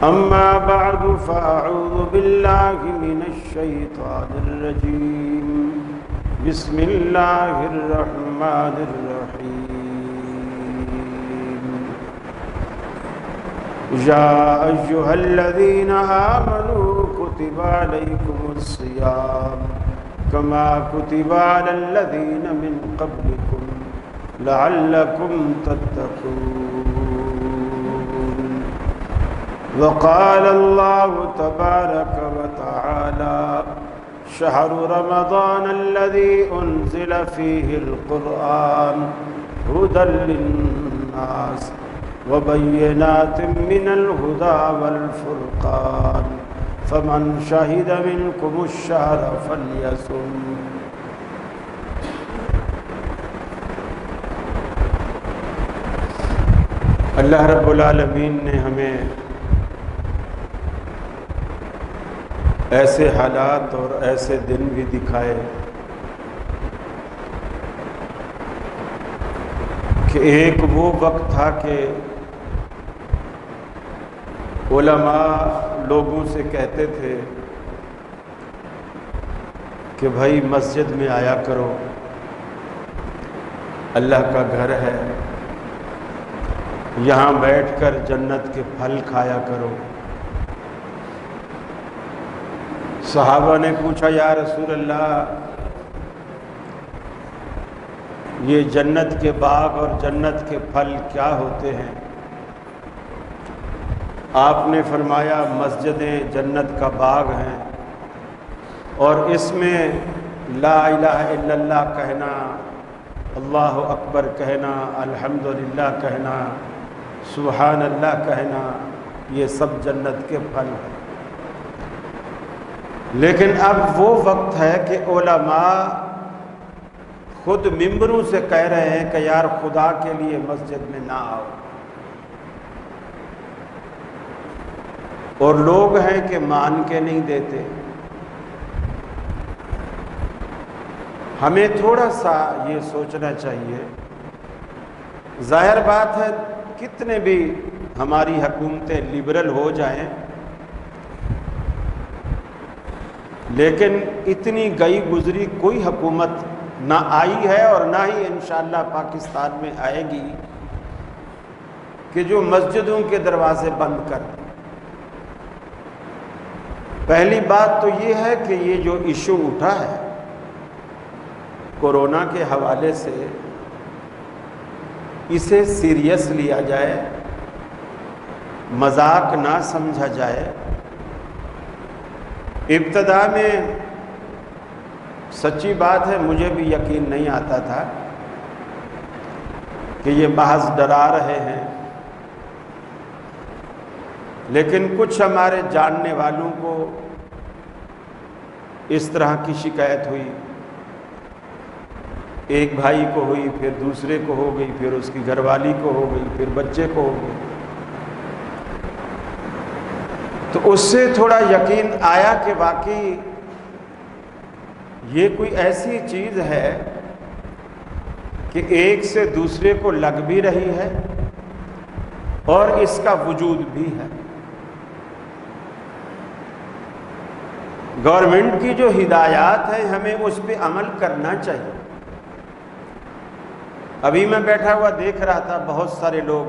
أما بعد فأعوذ بالله من الشيطان الرجيم بسم الله الرحمن الرحيم يا أيها الذين آمنوا كتب عليكم الصيام كما كتب على الذين من قبلكم لعلكم تتقون وقال الله تبارك وتعالى شهر رمضان الذي أنزل فيه القرآن هدى للناس وبينات من الهدى والفرقان فمن شهد منكم الشهر فليصم اللہ رب العالمین نے ہمیں ایسے حالات اور ایسے دن بھی دکھائے کہ ایک وہ وقت تھا کہ علماء لوگوں سے کہتے تھے کہ بھائی مسجد میں آیا کرو، اللہ کا گھر ہے، یہاں بیٹھ کر جنت کے پھل کھایا کرو۔ صحابہ نے پوچھا یا رسول اللہ یہ جنت کے باغ اور جنت کے پھل کیا ہوتے ہیں؟ آپ نے فرمایا مسجدیں جنت کا باغ ہیں اور اس میں لا الہ الا اللہ کہنا، اللہ اکبر کہنا، الحمدللہ کہنا، سبحان اللہ کہنا، یہ سب جنت کے پھل ہیں۔ لیکن اب وہ وقت ہے کہ علماء خود ممبروں سے کہہ رہے ہیں کہ یار خدا کے لیے مسجد میں نہ آؤ، اور لوگ ہیں کہ مان کے نہیں دیتے۔ ہمیں تھوڑا سا یہ سوچنا چاہیے، ظاہر بات ہے کتنے بھی ہماری حکومتیں لبرل ہو جائیں لیکن اتنی گئی گزری کوئی حکومت نہ آئی ہے اور نہ ہی انشاءاللہ پاکستان میں آئے گی کہ جو مسجدوں کے دروازے بند کر دیں۔ پہلی بات تو یہ ہے کہ یہ جو ایشو اٹھا ہے کورونا کے حوالے سے، اسے سیریس لیا جائے، مذاق نہ سمجھا جائے۔ ابتدا میں سچی بات ہے مجھے بھی یقین نہیں آتا تھا کہ یہ محض ڈرا رہے ہیں، لیکن کچھ ہمارے جاننے والوں کو اس طرح کی شکایت ہوئی، ایک بھائی کو ہوئی، پھر دوسرے کو ہو گئی، پھر اس کی گھر والی کو ہو گئی، پھر بچے کو ہو گئی، تو اس سے تھوڑا یقین آیا کہ واقعی یہ کوئی ایسی چیز ہے کہ ایک سے دوسرے کو لگ بھی رہی ہے اور اس کا وجود بھی ہے۔ گورنمنٹ کی جو ہدایات ہیں ہمیں اس پہ عمل کرنا چاہیے۔ ابھی میں بیٹھا ہوا دیکھ رہا تھا بہت سارے لوگ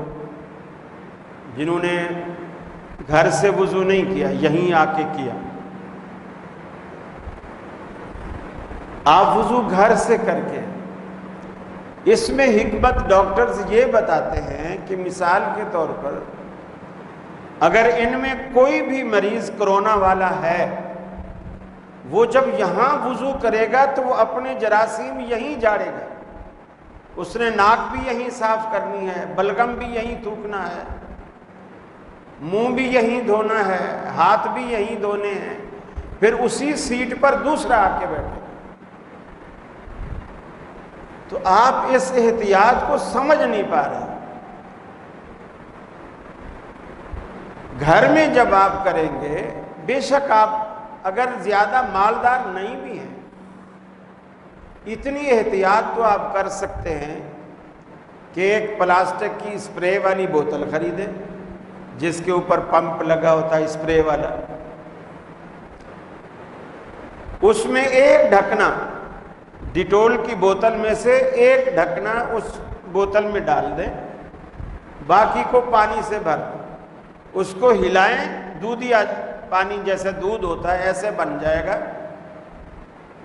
جنہوں نے گھر سے وضو نہیں کیا، یہیں آ کے کیا۔ آپ وضو گھر سے کر کے، اس میں حکمت ڈاکٹرز یہ بتاتے ہیں کہ مثال کے طور پر اگر ان میں کوئی بھی مریض کرونا والا ہے، وہ جب یہاں وضو کرے گا تو وہ اپنے جراثیم یہیں جاڑے گا، اس نے ناک بھی یہیں صاف کرنی ہے، بلغم بھی یہیں تھوکنا ہے، منہ بھی یہیں دھونا ہے، ہاتھ بھی یہیں دھونے ہیں، پھر اسی سیٹ پر دوسرا آ کے بیٹھے۔ تو آپ اس احتیاط کو سمجھ نہیں پا رہے۔ گھر میں جب آپ کریں گے، بے شک آپ اگر زیادہ مالدار نہیں بھی ہیں، اتنی احتیاط تو آپ کر سکتے ہیں کہ ایک پلاسٹک کی اسپرے والی بوتل خریدیں، جس کے اوپر پمپ لگا ہوتا ہے اسپرے والا، اس میں ایک ڈھکنا ڈیٹول کی بوتل میں سے ایک ڈھکنا اس بوتل میں ڈال دیں، باقی کو پانی سے بھر دیں، اس کو ہلائیں، دودھی پانی جیسے دودھ ہوتا ہے ایسے بن جائے گا۔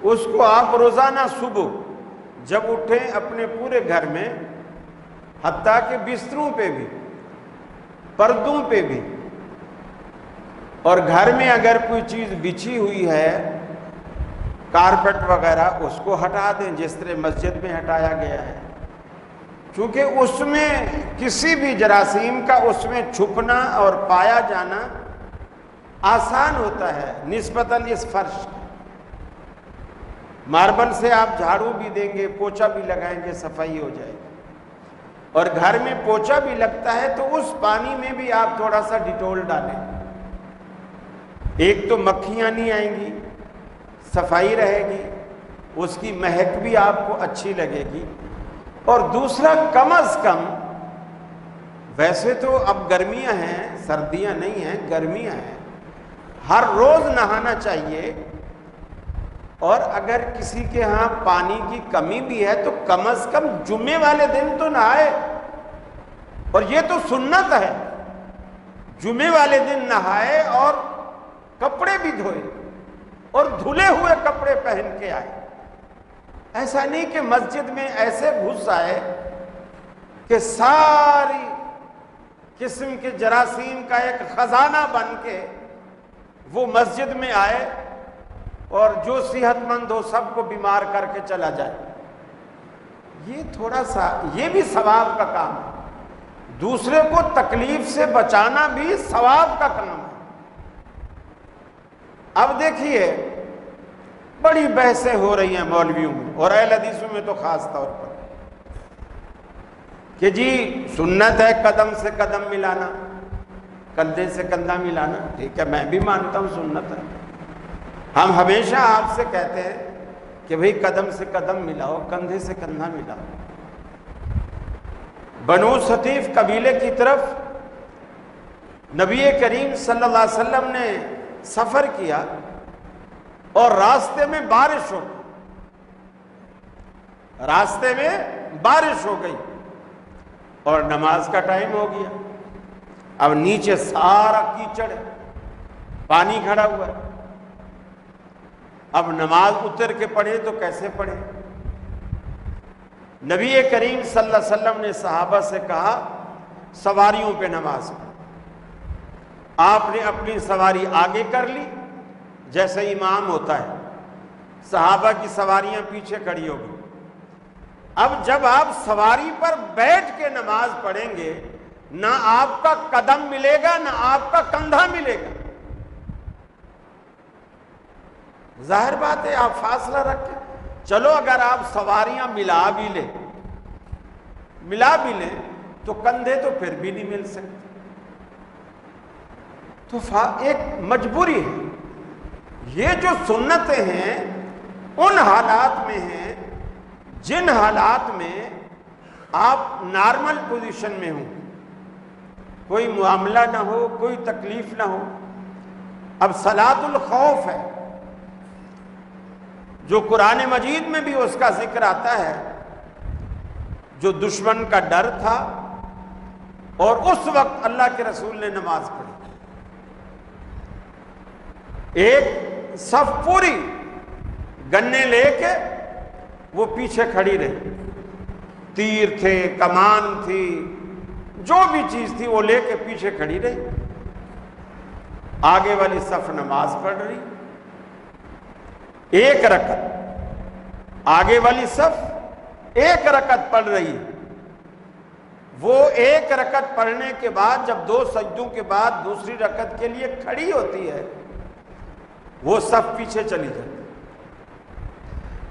اس کو آپ روزانہ صبح جب اٹھیں اپنے پورے گھر میں، حتیٰ کہ بستروں پہ بھی، پردوں پہ بھی، اور گھر میں اگر کوئی چیز بچھی ہوئی ہے کارپیٹ وغیرہ اس کو ہٹا دیں جس طرح مسجد میں ہٹایا گیا ہے، چونکہ اس میں کسی بھی جراثیم کا اس میں چھپنا اور پایا جانا آسان ہوتا ہے نسبتاً اس فرش۔ ماربل سے آپ جھاڑو بھی دیں گے، پوچھا بھی لگائیں گے، صفائی ہو جائے گی۔ اور گھر میں پوچھا بھی لگتا ہے تو اس پانی میں بھی آپ تھوڑا سا ڈیٹول ڈالیں، ایک تو مکھیاں نہیں آئیں گی، صفائی رہے گی، اس کی مہک بھی آپ کو اچھی لگے گی، اور دوسرا کم از کم، ویسے تو اب گرمیاں ہیں، سردیاں نہیں ہیں، گرمیاں ہیں، ہر روز نہانا چاہیے، اور اگر کسی کے ہاں پانی کی کمی بھی ہے تو کم از کم جمعے والے دن تو نہائے، اور یہ تو سنت ہے، جمعے والے دن نہائے اور کپڑے بھی دھوئے اور دھلے ہوئے کپڑے پہن کے آئے۔ ایسا نہیں کہ مسجد میں ایسے گھس آئے کہ ساری قسم کے جراثیم کا ایک خزانہ بن کے وہ مسجد میں آئے اور جو صحت مند ہو سب کو بیمار کر کے چلا جائے۔ یہ تھوڑا سا، یہ بھی ثواب کا کام ہے، دوسرے کو تکلیف سے بچانا بھی ثواب کا کام ہے۔ اب دیکھیے بڑی بحثیں ہو رہی ہیں مولویوں میں اور اہل حدیثوں میں تو خاص طور پر کہ جی سنت ہے قدم سے قدم ملانا، کندھے سے کندھا ملانا، ٹھیک ہے، میں بھی مانتا ہوں سنت ہے۔ ہم ہمیشہ آپ سے کہتے ہیں کہ بھئی قدم سے قدم ملاؤ، کندھے سے کندھا ملاؤ۔ بنو ثقیف قبیلے کی طرف نبی کریم صلی اللہ علیہ وسلم نے سفر کیا اور راستے میں بارش ہو گئی، راستے میں بارش ہو گئی اور نماز کا ٹائم ہو گیا۔ اب نیچے سارا کیچڑ ہے، پانی کھڑا ہوا ہے، اب نماز اتر کے پڑھے تو کیسے پڑھے؟ نبی کریم صلی اللہ علیہ وسلم نے صحابہ سے کہا سواریوں پہ نماز پڑھو۔ آپ نے اپنی سواری آگے کر لی جیسے امام ہوتا ہے، صحابہ کی سواریاں پیچھے کھڑی ہو گئی۔ اب جب آپ سواری پر بیٹھ کے نماز پڑھیں گے، نہ آپ کا قدم ملے گا نہ آپ کا کندھا ملے گا۔ ظاہر بات ہے آپ فاصلہ رکھیں، چلو اگر آپ سواریاں ملا بھی لیں تو کندھے تو پھر بھی نہیں مل سکتے، تو ایک مجبوری ہے۔ یہ جو سنتیں ہیں ان حالات میں ہیں جن حالات میں آپ نارمل پوزیشن میں ہوں، کوئی معاملہ نہ ہو، کوئی تکلیف نہ ہو۔ اب صلاۃ الخوف ہے جو قرآن مجید میں بھی اس کا ذکر آتا ہے، جو دشمن کا ڈر تھا اور اس وقت اللہ کے رسول نے نماز پڑھی، ایک صف پوری گنے لے کے وہ پیچھے کھڑی رہی، تیر تھے، کمان تھی، جو بھی چیز تھی وہ لے کے پیچھے کھڑی رہی، آگے والی صف نماز پڑھ رہی، ایک رکعت، آگے والی صف ایک رکعت پڑھ رہی۔ وہ ایک رکعت پڑھنے کے بعد جب 2 سجدوں کے بعد دوسری رکعت کے لیے کھڑی ہوتی ہے، وہ صف پیچھے چلی جاتی۔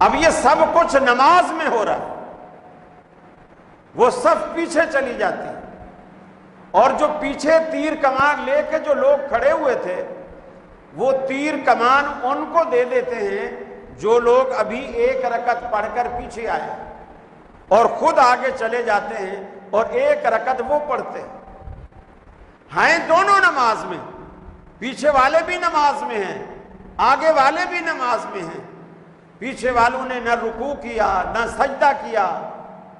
اب یہ سب کچھ نماز میں ہو رہا ہے، وہ صف پیچھے چلی جاتی ہے، اور جو پیچھے تیر کمان لے کے جو لوگ کھڑے ہوئے تھے وہ تیر کمان ان کو دے دیتے ہیں جو لوگ ابھی ایک رکعت پڑھ کر پیچھے آئے، اور خود آگے چلے جاتے ہیں اور ایک رکعت وہ پڑھتے ہیں۔ ہیں دونوں نماز میں، پیچھے والے بھی نماز میں ہیں، آگے والے بھی نماز میں ہیں۔ پیچھے والوں نے نہ رکوع کیا نہ سجدہ کیا،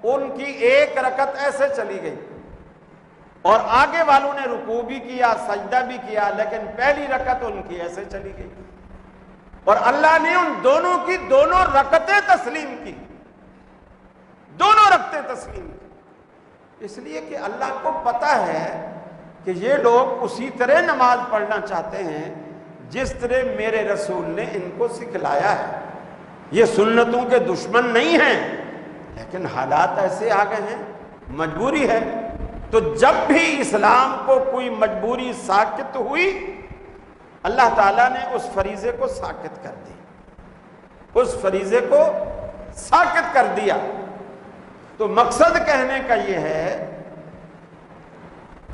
ان کی ایک رکعت ایسے چلی گئی، اور آگے والوں نے رکوع بھی کیا سجدہ بھی کیا، لیکن پہلی رکعت ان کی ایسے چلی گئی، اور اللہ نے ان دونوں کی دونوں رکعتیں تسلیم کی، دونوں رکعتیں تسلیم کی، اس لیے کہ اللہ کو پتہ ہے کہ یہ لوگ اسی طرح نماز پڑھنا چاہتے ہیں جس طرح میرے رسول نے ان کو سکھلایا ہے۔ یہ سنتوں کے دشمن نہیں ہیں، لیکن حالات ایسے آ گئے ہیں، مجبوری ہے۔ تو جب بھی اسلام کو کوئی مجبوری ساقط ہوئی، اللہ تعالیٰ نے اس فریضے کو ساقط کر دی، اس فریضے کو ساقط کر دیا۔ تو مقصد کہنے کا یہ ہے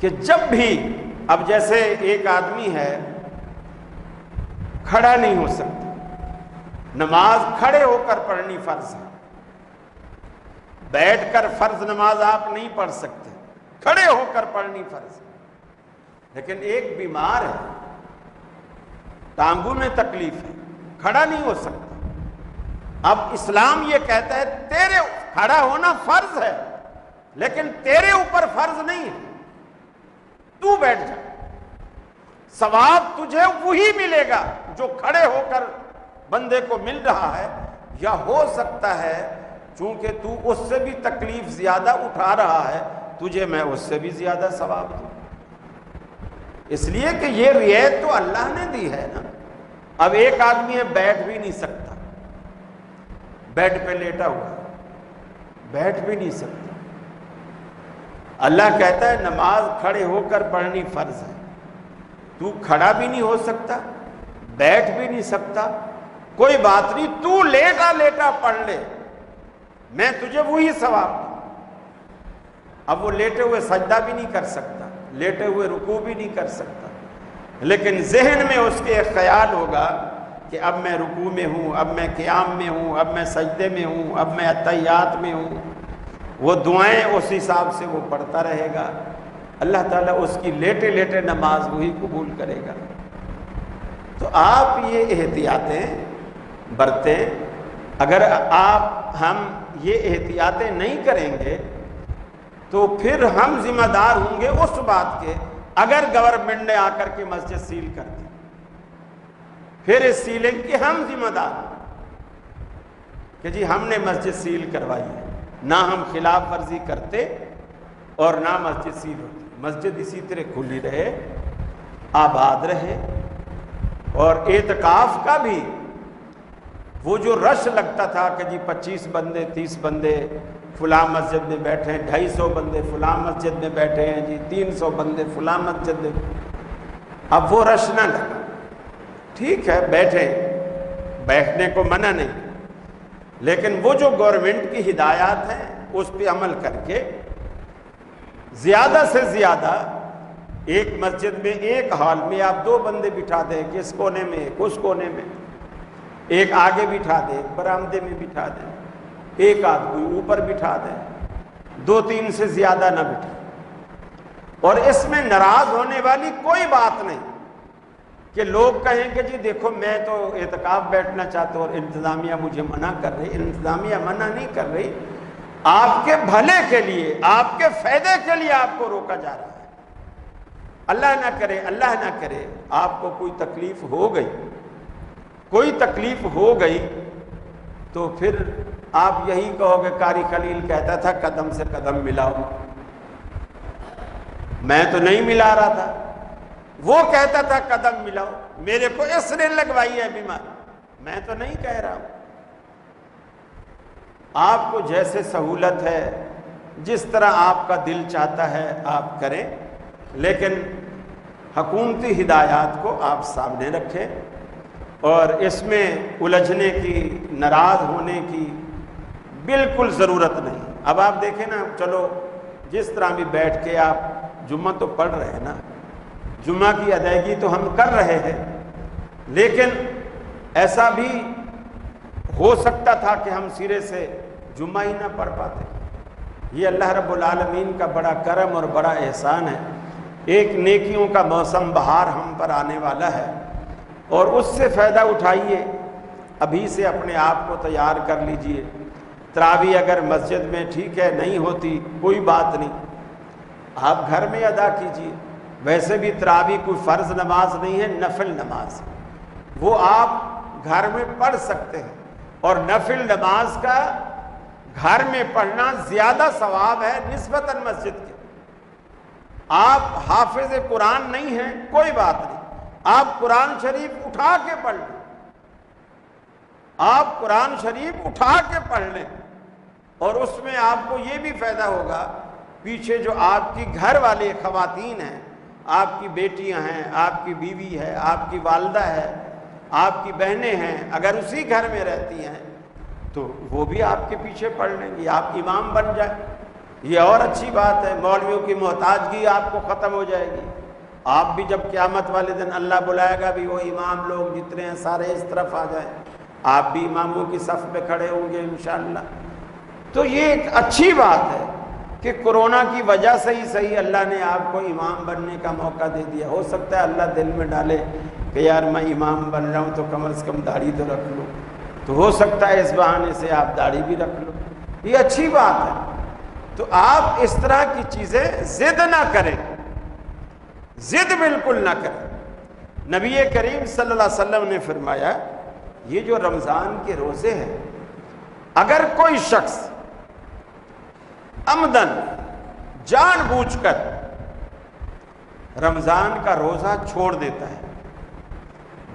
کہ جب بھی، اب جیسے ایک آدمی ہے کھڑا نہیں ہو سکتا، نماز کھڑے ہو کر پڑھنی فرض ہے، بیٹھ کر فرض نماز آپ نہیں پڑھ سکتے، کھڑے ہو کر پڑھنی فرض ہے۔ لیکن ایک بیمار ہے، ٹانگوں میں تکلیف ہے، کھڑا نہیں ہو سکتا، اب اسلام یہ کہتا ہے تیرے کھڑا ہونا فرض ہے، لیکن تیرے اوپر فرض نہیں ہے، تو بیٹھ جا، ثواب تجھے وہی ملے گا جو کھڑے ہو کر بندے کو مل رہا ہے، یا ہو سکتا ہے چونکہ تو اس سے بھی تکلیف زیادہ اٹھا رہا ہے، تجھے میں اس سے بھی زیادہ ثواب دوں، اس لیے کہ یہ رعایت تو اللہ نے دی ہے نا۔ اب ایک آدمی ہے بیٹھ بھی نہیں سکتا، بیڈ پہ لیٹا ہوا، بیٹھ بھی نہیں سکتا، اللہ کہتا ہے نماز کھڑے ہو کر پڑھنی فرض ہے، تو کھڑا بھی نہیں ہو سکتا، بیٹھ بھی نہیں سکتا، کوئی بات نہیں، تو لیٹا لیٹا پڑھ لے، میں تجھے وہی ثواب دوں۔ اب وہ لیٹے ہوئے سجدہ بھی نہیں کر سکتا، لیٹے ہوئے رکوع بھی نہیں کر سکتا، لیکن ذہن میں اس کے ایک خیال ہوگا کہ اب میں رکوع میں ہوں، اب میں قیام میں ہوں، اب میں سجدے میں ہوں، اب میں اتحیات میں ہوں، وہ دعائیں اس حساب سے وہ پڑھتا رہے گا، اللہ تعالیٰ اس کی لیٹے لیٹے نماز وہی قبول کرے گا۔ تو آپ یہ احتیاطیں برتیں، اگر ہم یہ احتیاطیں نہیں کریں گے تو پھر ہم ذمہ دار ہوں گے اس بات کے، اگر گورنمنٹ نے آ کر کے مسجد سیل کر دی، پھر اس سیلنگ کی ہم ذمہ دار کہ جی ہم نے مسجد سیل کروائی ہے، نہ ہم خلاف ورزی کرتے اور نہ مسجد سیل ہوتی، مسجد اسی طرح کھلی رہے، آباد رہے۔ اور اعتکاف کا بھی وہ جو رش لگتا تھا کہ جی 25 بندے 30 بندے فلاں مسجد میں بیٹھے ہیں، 250 بندے فلاں مسجد میں بیٹھے ہیں، جی 300 بندے فلاں مسجد میں، اب وہ رش نہ لگا، ٹھیک ہے بیٹھے، بیٹھنے کو منع نہیں، لیکن وہ جو گورنمنٹ کی ہدایات ہیں اس پہ عمل کر کے زیادہ سے زیادہ ایک مسجد میں ایک ہال میں آپ 2 بندے بٹھا دیں، کس کونے میں ایک اس کونے میں، ایک آگے بٹھا دیں، ایک برآمدے میں بٹھا دیں، ایک آدمی اوپر بٹھا دیں، 2-3 سے زیادہ نہ بٹھائیں، اور اس میں ناراض ہونے والی کوئی بات نہیں کہ لوگ کہیں کہ جی دیکھو میں تو اعتکاف بیٹھنا چاہتا ہوں اور انتظامیہ مجھے منع کر رہی، انتظامیہ منع نہیں کر رہی، آپ کے بھلے کے لیے، آپ کے فائدے کے لیے آپ کو روکا جا رہا ہے۔ اللہ نہ کرے، اللہ نہ کرے آپ کو کوئی تکلیف ہو گئی، کوئی تکلیف ہو گئی تو پھر آپ یہی کہو گے قاری خلیل کہتا تھا قدم سے قدم ملاؤ، میں تو نہیں ملا رہا تھا، وہ کہتا تھا قدم ملاؤ، میرے کو اس نے لگوائی ہے بیماری، میں تو نہیں کہہ رہا ہوں۔ آپ کو جیسے سہولت ہے، جس طرح آپ کا دل چاہتا ہے آپ کریں، لیکن حکومتی ہدایات کو آپ سامنے رکھیں اور اس میں الجھنے کی، ناراض ہونے کی بالکل ضرورت نہیں۔ اب آپ دیکھیں نا، چلو جس طرح بھی بیٹھ کے آپ جمعہ تو پڑھ رہے ہیں نا، جمعہ کی ادائیگی تو ہم کر رہے ہیں، لیکن ایسا بھی ہو سکتا تھا کہ ہم سرے سے جمعہ ہی نہ پڑھ پاتے۔ یہ اللہ رب العالمین کا بڑا کرم اور بڑا احسان ہے ایک نیکیوں کا موسم بہار ہم پر آنے والا ہے اور اس سے فائدہ اٹھائیے، ابھی سے اپنے آپ کو تیار کر لیجئے۔ تراویح اگر مسجد میں ٹھیک ہے نہیں ہوتی کوئی بات نہیں، آپ گھر میں ادا کیجئے۔ ویسے بھی تراویح کوئی فرض نماز نہیں ہے، نفل نماز، وہ آپ گھر میں پڑھ سکتے ہیں، اور نفل نماز کا گھر میں پڑھنا زیادہ ثواب ہے نسبتاً مسجد کے۔ آپ حافظ قرآن نہیں ہیں کوئی بات نہیں، آپ قرآن شریف اٹھا کے پڑھ لیں، آپ قرآن شریف اٹھا کے پڑھ لیں، اور اس میں آپ کو یہ بھی فائدہ ہوگا، پیچھے جو آپ کی گھر والے خواتین ہیں، آپ کی بیٹیاں ہیں، آپ کی بیوی ہے، آپ کی والدہ ہے، آپ کی بہنیں ہیں، اگر اسی گھر میں رہتی ہیں تو وہ بھی آپ کے پیچھے پڑھ لیں گی، آپ امام بن جائیں، یہ اور اچھی بات ہے۔ مولویوں کی محتاجگی آپ کو ختم ہو جائے گی، آپ بھی جب قیامت والے دن اللہ بلائے گا بھی وہ امام لوگ جتنے ہیں سارے اس طرف آ جائیں، آپ بھی اماموں کی صف میں کھڑے ہوں گے انشاءاللہ۔ تو یہ ایک اچھی بات ہے کہ کرونا کی وجہ سے ہی صحیح اللہ نے آپ کو امام بننے کا موقع دے دیا۔ ہو سکتا ہے اللہ دل میں ڈالے کہ یار میں امام بن رہا ہوں تو کم از کم داڑھی تو رکھ لوں، تو ہو سکتا ہے اس بہانے سے آپ داڑھی بھی رکھ لو، یہ اچھی بات ہے۔ تو آپ اس طرح کی چیزیں ضد نہ کریں، ضد بالکل نہ کریں۔ نبی کریم صلی اللہ علیہ وسلم نے فرمایا یہ جو رمضان کے روزے ہیں، اگر کوئی شخص عمدن جان بوجھ کر رمضان کا روزہ چھوڑ دیتا ہے،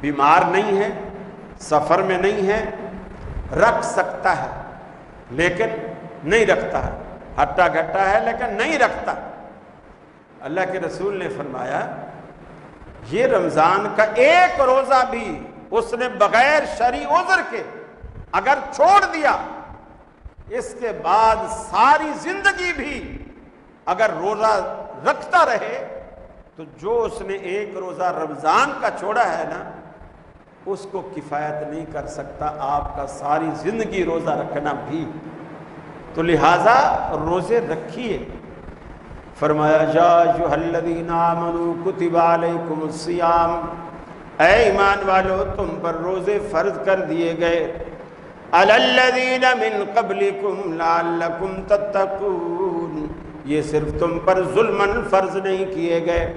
بیمار نہیں ہے، سفر میں نہیں ہے، رکھ سکتا ہے لیکن نہیں رکھتا ہے، ہٹا گھٹا ہے لیکن نہیں رکھتا، اللہ کے رسول نے فرمایا یہ رمضان کا ایک روزہ بھی اس نے بغیر شرعی عذر کے اگر چھوڑ دیا، اس کے بعد ساری زندگی بھی اگر روزہ رکھتا رہے تو جو اس نے ایک روزہ رمضان کا چھوڑا ہے نا، اس کو کفایت نہیں کر سکتا آپ کا ساری زندگی روزہ رکھنا بھی۔ تو لہٰذا روزے رکھیے۔ فرمایا یا ایھا الذین آمنوا کتب علیکم الصیام، اے ایمان والو تم پر روزے فرض کر دیے گئے، علی الذین من قبلکم لعلکم تتقون، یہ صرف تم پر ظلماً فرض نہیں کیے گئے،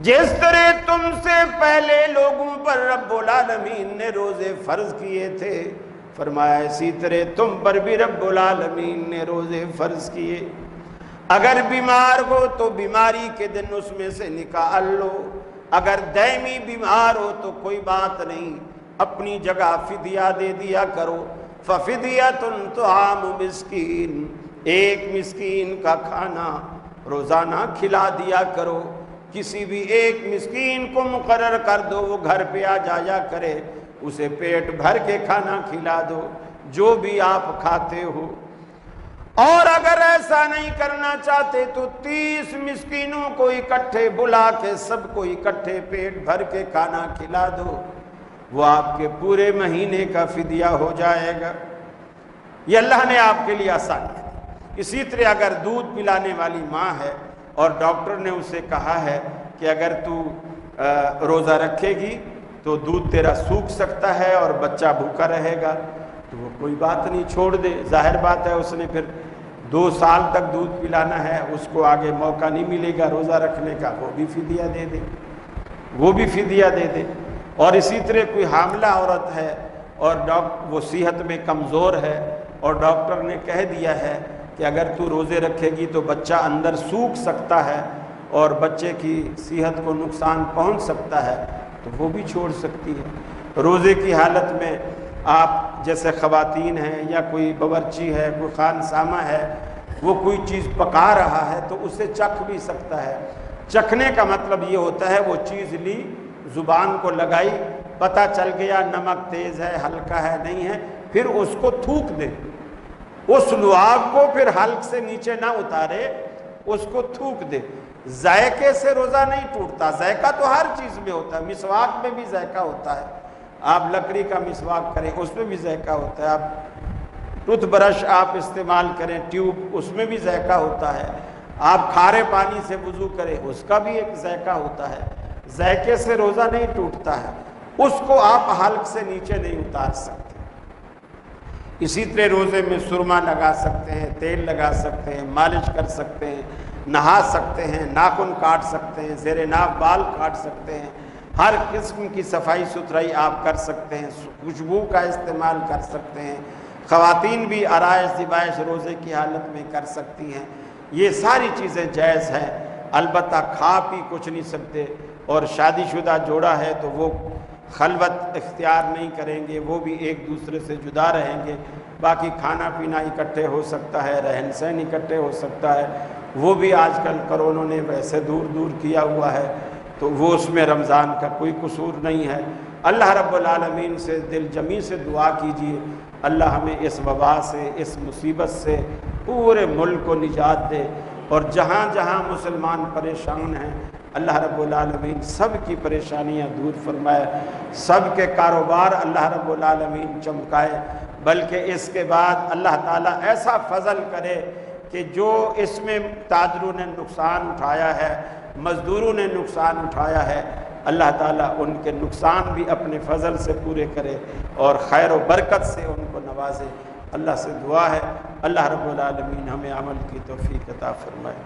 جس طرح تم سے پہلے لوگوں پر رب العالمین نے روزے فرض کیے تھے، فرمایا اسی طرح تم پر بھی رب العالمین نے روزے فرض کیے۔ اگر بیمار ہو تو بیماری کے دن اس میں سے نکال لو، اگر دائمی بیمار ہو تو کوئی بات نہیں، اپنی جگہ فدیہ دے دیا کرو، ففدیۃ طعام مسکین، ایک مسکین کا کھانا روزانہ کھلا دیا کرو، کسی بھی ایک مسکین کو مقرر کر دو، وہ گھر پہ آ جایا کرے، اسے پیٹ بھر کے کھانا کھلا دو جو بھی آپ کھاتے ہو۔ اور اگر ایسا نہیں کرنا چاہتے تو 30 مسکینوں کو اکٹھے بلا کے سب کو اکٹھے پیٹ بھر کے کھانا کھلا دو، وہ آپ کے پورے مہینے کا فدیہ ہو جائے گا۔ یہ اللہ نے آپ کے لیے آسانی دی۔ اسی طرح اگر دودھ پلانے والی ماں ہے اور ڈاکٹر نے اسے کہا ہے کہ اگر تو روزہ رکھے گی تو دودھ تیرا سوکھ سکتا ہے اور بچہ بھوکا رہے گا، تو وہ کوئی بات نہیں، چھوڑ دے۔ ظاہر بات ہے اس نے پھر 2 سال تک دودھ پلانا ہے، اس کو آگے موقع نہیں ملے گا روزہ رکھنے کا، وہ بھی فدیہ دے دے، وہ بھی فدیہ دے دے۔ اور اسی طرح کوئی حاملہ عورت ہے اور وہ صحت میں کمزور ہے اور ڈاکٹر نے کہہ دیا ہے کہ اگر تو روزے رکھے گی تو بچہ اندر سوکھ سکتا ہے اور بچے کی صحت کو نقصان پہنچ سکتا ہے، تو وہ بھی چھوڑ سکتی ہے۔ روزے کی حالت میں آپ جیسے خواتین ہیں یا کوئی باورچی ہے، کوئی خانسامہ ہے، وہ کوئی چیز پکا رہا ہے تو اسے چکھ بھی سکتا ہے۔ چکھنے کا مطلب یہ ہوتا ہے وہ چیز لی، زبان کو لگائی، پتہ چل گیا نمک تیز ہے، ہلکا ہے، نہیں ہے، پھر اس کو تھوک دے، اس لعاب کو پھر حلق سے نیچے نہ اتارے، اس کو تھوک دے۔ ذائقے سے روزہ نہیں ٹوٹتا، ذائقہ تو ہر چیز میں ہوتا ہے، مسواک میں بھی ذائقہ ہوتا ہے، آپ لکڑی کا مسواک کریں اس میں بھی ذائقہ ہوتا ہے، آپ ٹوتھ برش آپ استعمال کریں ٹیوب، اس میں بھی ذائقہ ہوتا ہے، آپ کھارے پانی سے وضو کریں، اس کا بھی ایک ذائقہ ہوتا ہے، ذائقے سے روزہ نہیں ٹوٹتا ہے، اس کو آپ حلق سے نیچے نہیں اتار سکتے۔ اسی طرح روزے میں سرما لگا سکتے ہیں، تیل لگا سکتے ہیں، مالش کر سکتے ہیں، نہا سکتے ہیں، ناخن کاٹ سکتے ہیں، زیر ناف بال کاٹ سکتے ہیں، ہر قسم کی صفائی ستھرائی آپ کر سکتے ہیں، خوشبو کا استعمال کر سکتے ہیں، خواتین بھی آرائش زیبائش روزے کی حالت میں کر سکتی ہیں، یہ ساری چیزیں جائز ہیں۔ البتہ کھا پی کچھ نہیں سکتے، اور شادی شدہ جوڑا ہے تو وہ خلوت اختیار نہیں کریں گے، وہ بھی ایک دوسرے سے جدا رہیں گے، باقی کھانا پینا اکٹھے ہو سکتا ہے، رہن سہن اکٹھے ہو سکتا ہے، وہ بھی آج کل کرونا نے ویسے دور دور کیا ہوا ہے، تو وہ اس میں رمضان کا کوئی قصور نہیں ہے۔ اللہ رب العالمین سے دل جمی سے دعا کیجیے، اللہ ہمیں اس وبا سے، اس مصیبت سے پورے ملک کو نجات دے، اور جہاں جہاں مسلمان پریشان ہیں اللہ رب العالمین سب کی پریشانیاں دور فرمائے، سب کے کاروبار اللہ رب العالمین چمکائے، بلکہ اس کے بعد اللہ تعالیٰ ایسا فضل کرے کہ جو اس میں تاجروں نے نقصان اٹھایا ہے، مزدوروں نے نقصان اٹھایا ہے، اللہ تعالیٰ ان کے نقصان بھی اپنے فضل سے پورے کرے اور خیر و برکت سے ان کو نوازے۔ اللہ سے دعا ہے اللہ رب العالمین ہمیں عمل کی توفیق عطا فرمائے۔